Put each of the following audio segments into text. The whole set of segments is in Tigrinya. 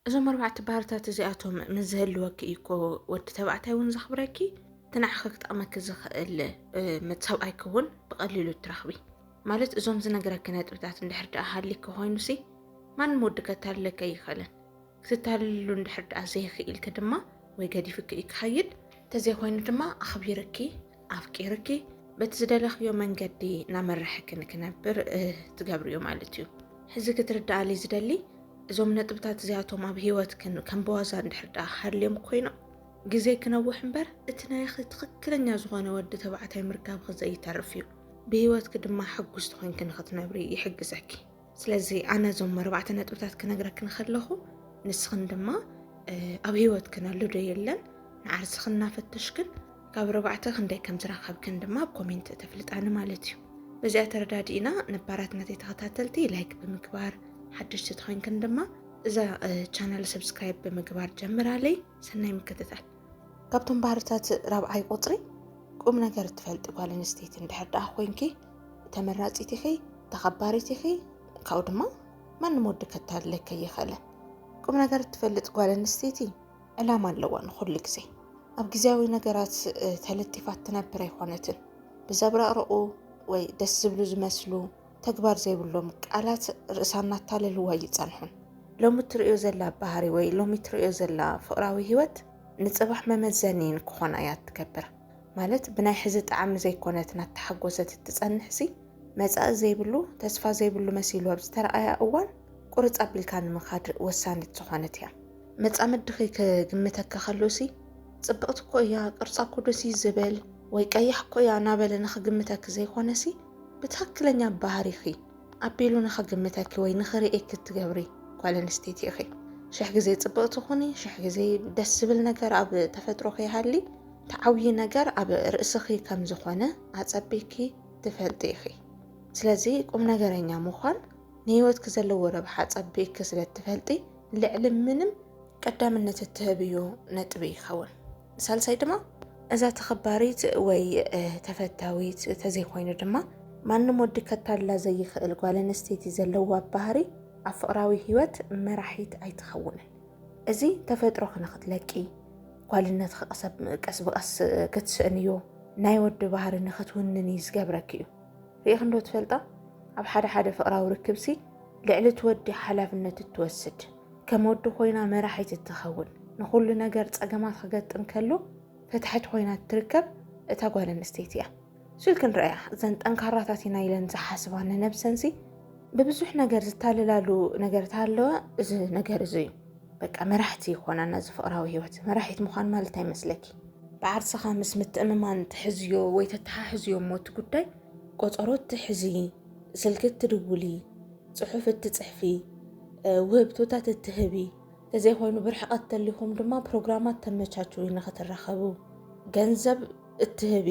እዞም ኣርባዕተ ባህርታት እዚኣቶም ምዝህልወኪ እኮ ወዲ ተባዕታይ እውን ዘኽብረኪ ትናዕኸ ክጠቕመኪ ዝኽእል ሰብኣይ ክውን ብቐሊሉ ትረኽቢ ማለት እዞም ዝነገረኪ ነጥብታት እንድሕር ደኣ ሃሊክ ኮይኑሲ ማንም ወዲ ከታልለካ ይኽእልን ክትታልሉ እንድሕር ደኣ ዘይኽኢልክ ድማ ወይ ገዲፍኪ ክኸይድ ተዘይኮይኑ ድማ ኣኽቢርኪ ኣፍቂርኪ በቲ ዝደለኽዮ መንገዲ ናመርሕክ ንክነብር ትገብርዮ ማለት እዩ። ሕዚ ክትርዳእሊ ዝደሊ እዞም ነጥብታት እዚኣቶም ኣብ ሂወት ከም በዋዛ እንድሕር ደኣ ሃልዮም ኮይኖም ግዜ ክነውሕ እምበር እቲ ናይኺ ትኽክለኛ ዝኾነ ወዲ ተባዕታይ ምርካብ ዘይተርፍ እዩ። ብሂወትክ ድማ ሕጉስቲ ኮይንክ ንኽትነብሪ ይሕግዘኪ። ስለዚ ኣነ እዞም ኣርባዕተ ነጥብታት ክነግረክ ንኸለኹ ንስኽን ድማ ኣብ ሂወት ክነሉ ዶ የለን ንዓርስኽን እናፈተሽክን ካብ ኣርባዕተ ክንደይ ከም ዝረኸብክን ድማ ኣብ ኮሜንት ተፍልጣኒ ማለት እዩ። በዚኣ ተረዳዲእና ነባራት ናተይ ተኸታተልቲ ላይክ ብምግባር ሓድሽቲ ትኾይንክን ድማ እዛ ቻናል ሰብስክራይብ ብምግባር ጀምራለይ። ሰናይ ምክትታል። ካብቶም ባህርታት ራብዓይ ቁፅሪ ቁም ነገር ትፈልጥ ጓል ኣንስተይቲ እንድሕር ደኣ ኮይንኪ ተመራፂት ኢኺ ተኸባሪት ኢኺ ካብኡ ድማ ማንም ወዲ ከታልለካ ይኽእልን። ቁም ነገር ትፈልጥ ጓል ኣንስተይቲ ዕላማ ኣለዋ ንኹሉ ግዜ ኣብ ግዜያዊ ነገራት ተለጢፋት ትነብር ኣይኮነትን። ብዘብራቕርቑ ወይ ደስ ዝብሉ ዝመስሉ ተግባር ዘይብሎም ቃላት ርእሳ እናታለልዋ ይጸንሑን። ሎሚ ትሪኦ ዘላ ባህሪ ወይ ሎሚ ትሪኦ ዘላ ፍቕራዊ ሂወት ንጽባሕ መመዘኒ ክኾና እያ ትገብር ማለት ብናይ ሕዚ ጣዕሚ ዘይኮነት እናተሓጎሰት ትጸንሕሲ መጻኢ ዘይብሉ ተስፋ ዘይብሉ መሲሉ ኣብ ዝተረኣያ እዋን ቁርጽ ኣቢልካ ንምኻድ ወሳኒት ዝኾነት እያ። መጻምድኺ ክግምተካ ከሎሲ ጽብቕቲ እኮ እያ ቅርጻ ኩዱሲ ዝብል ወይ ቀያሕ እኮ እያ ናበለ ንኽግምተኪ ዘይኮነሲ ብትኽክለኛ ባህሪኺ ኣቢሉ ንኽግምተኪ ወይ ንኽርኤኪ ትገብሪ ጓል ኣንስተይቲ ኢኺ። ሽሕ ግዜ ጽብቕቲ ኹኒ፣ ሽሕ ግዜ ደስ ዝብል ነገር ኣብ ተፈጥሮኺ ይሃሊ፣ ተዓብዪ ነገር ኣብ ርእስኺ ከም ዝኾነ ኣጸቢቂ ትፈልጢ ኢኺ። ስለዚ ቁም ነገረኛ ምዃን ንሂወትኪ ዘለዎ ረብሓ ኣጸቢቂ ስለ ትፈልጢ ልዕሊ ምንም ቀዳምነት እትህብዮ ነጥቢ ይኸውን። ሳልሳይ ድማ እዛ ተኸባሪት ወይ ተፈታዊት ተዘይኮይኑ ድማ ማንም ወዲ ከታልላ ዘይኽእል ጓል ኣንስተይቲ ዘለዋ ባህሪ ኣብ ፍቕራዊ ሂወት መራሒት ኣይትኸውንን። እዚ ተፈጥሮ ንኽትለቂ ጓልነት ቀስ ብቐስ ክትስእንዮ ናይ ወዲ ባህሪ ንኽትውንን ዝገብረክ እዩ። ርኢኽ ዶ ትፈልጣ ኣብ ሓደ ፍቕራዊ ርክብሲ ልዕሊ ትወዲ ሓላፍነት እትወስድ ከም ወዲ ኮይና መራሒት እትኸውን ንኹሉ ነገር ፀገማት ክገጥም ከሎ ፈትሐት ኮይና ትርከብ እታ ጓል ኣንስተይቲ እያ። ስልክን ረእያ እዘን ጠንካራታት ኢና ኢለን ዝሓስባነ ነብሰንሲ ብብዙሕ ነገር ዝታልላሉ ነገር ታለወ እዚ ነገር እዚ እዩ። በቃ መራሕቲ ይኾናና እዚ ፍቕራዊ ሂወት መራሒት ምዃን ማለት ኣይመስለኪ። ብዓርስኻ ምስ ምትእምማን ትሕዝዮ ወይ ተተሓሕዝዮ ሞት ጉዳይ ቆፀሮት ትሕዚ፣ ስልክ ትድውሊ፣ ጽሑፍ እትጽሕፊ፣ ውህብቶታት እትህቢ ተዘይኮይኑ ብርሕቐት ተሊኹም ድማ ፕሮግራማት ተመቻችው ንኽትረኸቡ ገንዘብ እትህቢ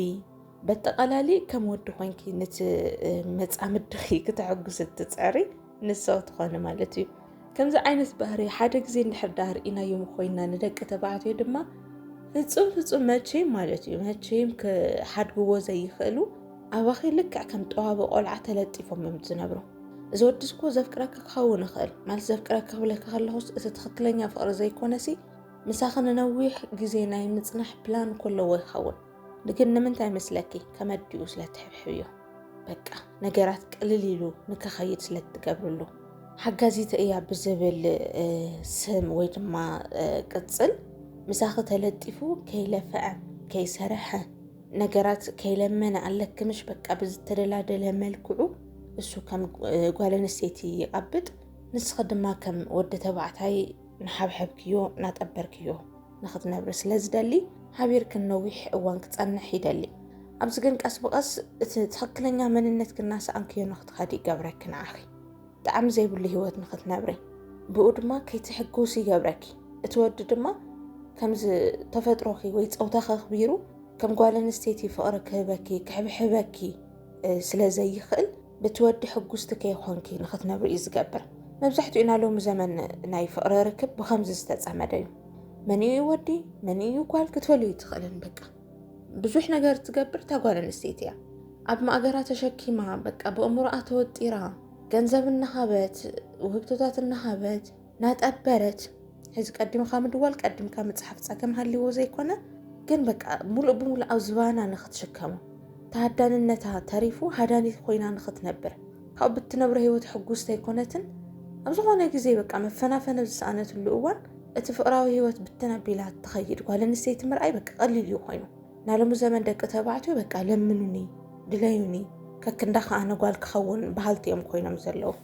በጠቐላሊ ከም ወዲ ኮይንኪ ነቲ መጻምድኺ ክትሕጉስ እትፅዕሪ ንሰው ትኾነ ማለት እዩ። ከምዚ ዓይነት ባህሪ ሓደ ግዜ እንድሕር ዳ ርኢናዮ ኮይና ንደቂ ተባዕትዮ ድማ ፍጹም መቼም ማለት እዩ መቼም ክሓድግዎ ዘይኽእሉ ኣባኺ ልክዕ ከም ጠዋቢ ቆልዓ ተለጢፎም እዮም ዝነብሩ። እዚ ወዲስ እኮ ዘፍቅረካ ክኸውን ይኽእል ማለት ዘፍቅረካ ክብለካ ከለኹስ እቲ ትኽክለኛ ፍቕሪ ዘይኮነሲ ምሳኺ ንነዊሕ ግዜ ናይ ምጽናሕ ፕላን ከለዎ ይኸውን። ግን ንምንታይ መስለኪ ከመዲኡ ስለትሕብሕብዮ በቃ ነገራት ቅልል ኢሉ ንክኸይድ ስለትገብርሉ ሓጋዚት እያ ብዝብል ስም ወይ ድማ ቅጽል ምሳኺ ተለጢፉ ከይለፍዐ ከይሰርሐ ነገራት ከይለመነ ኣለክምሽ በቃ ብዝተደላደለ መልክዑ እሱ ከም ጓል ኣንስተይቲ ይቐብጥ፣ ንስኺ ድማ ከም ወዲ ተባዕታይ ንሓብሐብክዮ ናጠበርክዮ ንኽትነብሪ ስለ ዝደሊ ሓቢርክ ነዊሕ እዋን ክጸንሕ ይደሊ። ኣብዚ ግን ቀስ ብቐስ እቲ ትኽክለኛ መንነት ክናስኣንክዮ ንኽትኸዲ ይገብረኪ ንዓኺ ጣዕሚ ዘይብሉ ሂወት ንኽትነብሪ ብኡ ድማ ከይትሕጉስ ይገብረኪ። እቲ ወዲ ድማ ከምዚ ተፈጥሮኺ ወይ ፀውታኺ ኣኽቢሩ ከም ጓል ኣንስተይቲ ፍቕሪ ክህበኪ ክሕብሕበኪ ስለ ዘይኽእል በቲ ወዲ ሕጉስቲ ከይኾንኪ ንኽትነብሪ እዩ ዝገብር። መብዛሕትኡ ኢና ሎሚ ዘመን ናይ ፍቕሪ ርክብ ብኸምዚ ዝተጸመደ እዩ። መን እዩ ወዲ መን እዩ ጓል ክትፈልዩ ትኽእልን በቃ ብዙሕ ነገር ትገብር እታ ጓል ኣንስተይቲ እያ። ኣብ ማእገራ ተሸኪማ በቃ ብእምሮኣ ተወጢራ ገንዘብ እናሃበት ውህብቶታት እናሃበት ናጠበረት حز قدم خام دوال قدم كام تصحف صقم هاللي زي كونه ግን በቃ ሙሉ በሙሉ ኣብ ዝባና ንኽትሽከሙ ተሃዳንነታ ተሪፉ ሃዳኒት ኮይና ንኽትነብር ካብ ብትነብረ ህይወት ሕጉስታ ይኮነትን ኣብ ዝኾነ ግዜ በቃ መፈናፈነ ዝሰኣነትሉ እዋን እቲ ፍቅራዊ ህይወት ብትነቢላ ትኸይድ ጓል ኣንስተይቲ ምርኣይ በቃ ቀሊል እዩ ኮይኑ ናለሙ ዘመን ደቂ ተባዕትዮ በቃ ለምኑኒ ድለዩኒ ከክንዳ ከኣነ ጓል ክኸውን ባህልቲኦም ኮይኖም ዘለዉ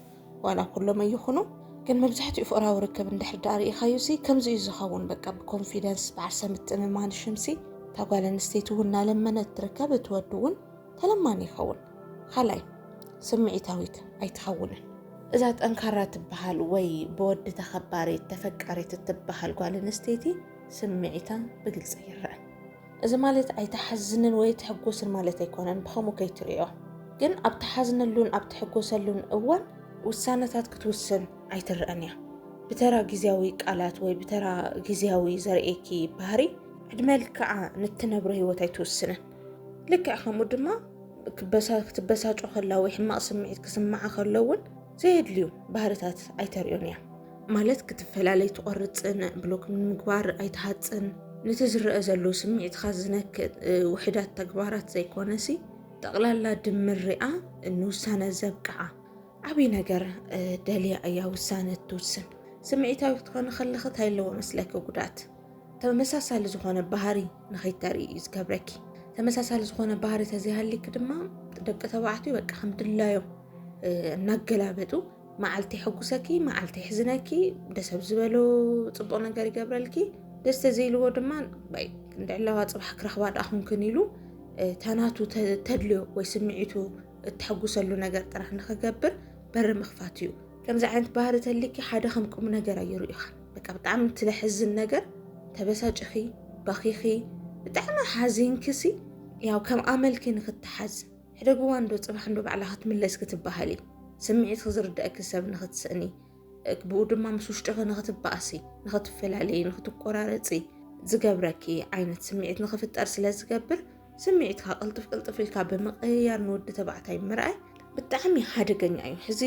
ዋላ ኩሎም ይኹኑ ግን መብዛሕትኡ ፍቅራዊ ርክብ እንድሕር ዳርኢኻዩሲ ከምዚ እዩ ዝኸውን በቃ ብኮንፊደንስ ባዓርሰ ምትእምማን ሽምሲ እታ ጓል ኣንስተይቲ እውን እናለመነት ትርከብ እትወዱ እውን ተለማኒ ይኸውን ካልኣይ ስምዒታዊት ኣይትኸውንን እዛ ጠንካራ ትበሃል ወይ ብወዲ ተኸባሪት ተፈቃሪት ትበሃል ጓል ኣንስተይቲ ስምዒታ ብግልፂ ይርአ እዚ ማለት ኣይተሓዝንን ወይ ትሕጎስን ማለት ኣይኮነን ብኸምኡ ከይትሪኦ ግን ኣብ ተሓዝነሉን ኣብ ትሕጎሰሉን እዋን ውሳነታት ክትውስን ኣይትርአን እያ ብተራ ግዝያዊ ቃላት ወይ ብተራ ግዝያዊ ዘርኤኪ ባህሪ ዕድመ ልክዓ ንትነብሮ ህይወት ኣይትውስንን ልክዕ ከምኡ ድማ ክትበሳጮ ከላ ወይ ሕማቕ ስምዒት ክስማዓ ከሎ እውን ዘየድልዩ ባህርታት ኣይተሪኦን እያ ማለት ክትፈላለይ ትቆርፅን ብሎክ ምግባር ኣይትሃፅን ነቲ ዝርአ ዘሎ ስምዒትካ ዝነክእ ውሕዳት ተግባራት ዘይኮነሲ ጠቕላላ ድምርኣ ንውሳነ ዘብቅዓ ዓብይ ነገር ደልያ እያ ውሳነ ትውስን ስምዒታዊ ክትኮን ከለኸ ታይለዎ መስለኪ ጉዳት ተመሳሳሊ ዝኾነ ባህሪ ንኸይተርኢ ዝገብረኪ ተመሳሳሊ ዝኾነ ባህሪ ተዘይሃሊክ ድማ ደቂ ተባዕትዮ በቃ ከምድላዮም እናገላበጡ መዓልቲ ሕጉሰኪ መዓልቲ ሕዝነኪ ደሰብ ዝበሎ ፅቡቕ ነገር ይገብረልኪ ደስተ ዘይልዎ ድማ ባይ እንደዕላዋ ፅባሕ ክረኽባ ዳኹንክን ኢሉ ታናቱ ተድልዮ ወይ ስምዒቱ እትሕጉሰሉ ነገር ጥራሕ ንኽገብር በር ምኽፋት እዩ ከምዚ ዓይነት ባህሪ ተልኪ ሓደ ከምቁም ነገር ኣይሩ ኢኻ በቃ ብጣዕሚ ትለሕዝን ነገር ተበሳጭኺ ባኺኺ ብጣዕሚ ሓዚንክሲ ያው ከም ኣመልኪ ንኽትሓዝ ሕደግዋ እንዶ ፅባሕ እንዶ ባዕላ ክትምለስ ክትበሃሊ ስምዒት ክዝርድአኪ ሰብ ንኽትስእኒ ብኡ ድማ ምስ ውሽጢኺ ንኽትበኣሲ ንኽትፈላለይ ንኽትቆራረፂ ዝገብረኪ ዓይነት ስምዒት ንኽፍጠር ስለ ዝገብር ስምዒትካ ቅልጥፍ ቅልጥፍ ኢልካ ብምቕያር ንወዲ ተባዕታይ ምርኣይ ብጣዕሚ ሓደገኛ እዩ ሕዚ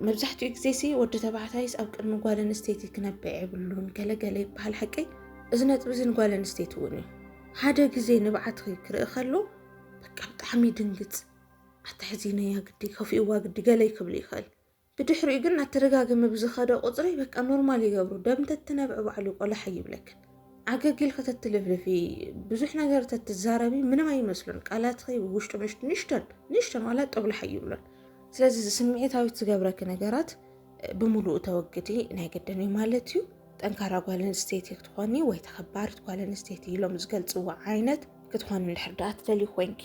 መብዛሕትኡ ግዜሲ ወዲ ተባዕታይስ ኣብ ቅድሚ ጓል ኣንስተይቲ ክነብዕ የብሉን ገለገለ ይበሃል ሓቂ እዚ ነጥቢ እዚ ንጓል ኣንስተይቲ እውን እዩ ሓደ ግዜ ንባዓትኺ ክርኢ ከሎ በቃ ብጣዕሚ ድንግፅ ኣትሕዚነያ ግዲ ከፊእዋ ግዲ ገለ ይክብል ይኽእል ብድሕሪኡ ግን ኣተደጋግሚ ብዝኸደ ቁፅሪ በቃ ኖርማል ይገብሩ ደም ተትነብዕ ባዕሉ ቆላሕ ይብለክን عجل خطت لفلفي بزح نجار تتزاربي من ما يمثلون قالت خي وشت مش نشتن ولا تقبل حيولن ስለዚህ ስምዒታዊ ትገብረክ ነገራት ብሙሉእ ተወግዲ ናይ ገደኒ ማለት እዩ ጠንካራ ጓል ኣንስተይቲ ክትኾኒ ወይ ተኸባሪት ጓል ኣንስተይቲ ኢሎም ዝገልጽዋ ዓይነት ክትኾኒ ልሕርዳት ደሊ ኮይንኪ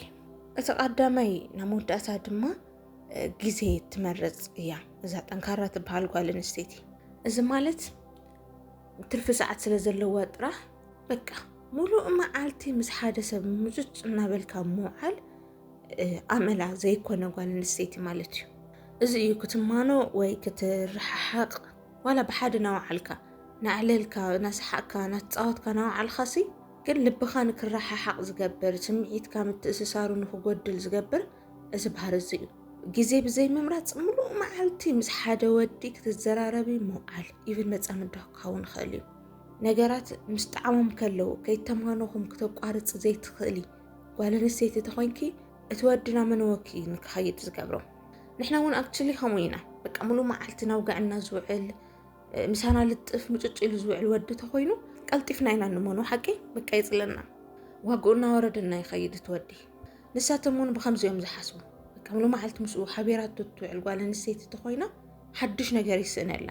እቲ ቀዳማይ ናሞዳሳ ድማ ግዜ ትመርጽ እያ እዛ ጠንካራ ትበሃል ጓል ኣንስተይቲ እዚ ማለት ትርፍ ሰዓት ስለ ዘለዋ ጥራሕ በቃ ሙሉእ መዓልቲ ምስ ሓደ ሰብ ምጭጭ እናበልካ ምውዓል ኣመላ ዘይኮነ ጓል ኣንስተይቲ ማለት እዩ እዚ እዩ ክትማኖ ወይ ክትረሓሓቅ ዋላ ብሓደ ናውዓልካ ናዕለልካ ናስሓቅካ ናትፃወትካ ናውዓልካሲ ግን ልብኻ ንክረሓሓቅ ዝገብር ስምዒትካ ምትእስሳሩ ንክጎድል ዝገብር እዚ ባህሪ እዚ እዩ ግዜ ብዘይ ምምራፅ ሙሉእ መዓልቲ ምስ ሓደ ወዲ ክትዘራረቢ ምውዓል ኢቭን መፃምዶ ክኸውን ይኽእል እዩ ነገራት ምስ ጣዕሞም ከለው ከይተማኖኹም ክተቋርፅ ዘይትኽእሊ ጓል ኣንስተይቲ ተኾንኪ እቲ ወድና መንወኪ ንክኸይድ ዝገብሮ ንሕና እውን ኣክቹሊ ከምኡ ኢና በቃ ሙሉእ መዓልቲ ናውጋዕና ዝውዕል ምሳና ልጥፍ ምጭጭ ኢሉ ዝውዕል ወዲ ተኾይኑ ቀልጢፍና ኢና ንመኖ ሓቂ በቃ ይፅለና ዋግኡና ወረድና ይኸይድ ትወዲ ንሳቶም እውን ብከምዚኦም ዝሓስቡ በቃ ሙሉእ መዓልቲ ምስኡ ሓቢራቱ ትውዕል ጓል ኣንስተይቲ ተኾይና ሓድሽ ነገር ይስእነላ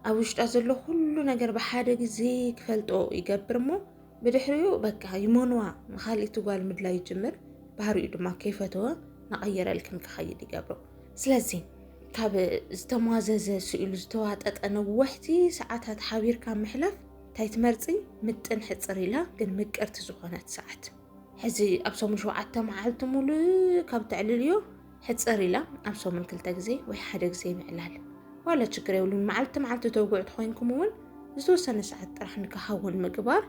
ኣብ ውሽጣ ዘሎ ኩሉ ነገር ብሓደ ግዜ ክፈልጦ ይገብር እሞ ብድሕሪኡ በቃ ይመንዋ ንኻልእቲ ጓል ምድላይ ይጅምር ባህሪኡ ድማ ከይፈተወ ናቐየረልክን ክኸይድ ይገብሮ ስለዚ ካብ ዝተሟዘዘ ስኢሉ ዝተዋጠጠ ነዋሕቲ ሰዓታት ሓቢርካ ምሕላፍ እንታይ ትመርፂ ምጥን ሕፅር ኢላ ግን ምቅርቲ ዝኾነት ሰዓት ሕዚ ኣብ ሰሙን 7 መዓልቲ ሙሉእ ካብ ትዕልልዮ ሕፅር ኢላ ኣብ ሰሙን 2 ግዜ ወይ 1 ግዜ ምዕላል ዋላ ችግር የብሉን መዓልቲ ተውጉዕ ትኾንኩም እውን ዝተወሰነ ሰዓት ጥራሕ ንክኸውን ምግባር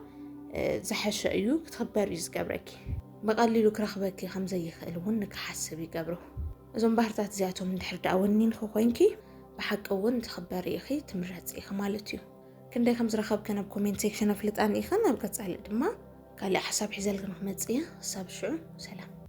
ዝሓሸ እዩ ክትኽበር እዩ ዝገብረኪ በቀሊሉ ክረኽበኪ ከምዘይኽእል እውን ንክሓስብ ይገብሮ እዞም ባህርታት እዚኣቶም እንድሕር ዳኣ ወኒንኪ ኮይንኪ ብሓቂ እውን ትኽበር ኢኺ ትምረፅ ኢኺ ማለት እዩ كندي كم زرخب كنا بكومنت سيكشن أفلت أن إخنا بقت على دما قال لي حساب حزال كنا متزية حساب شو سلام.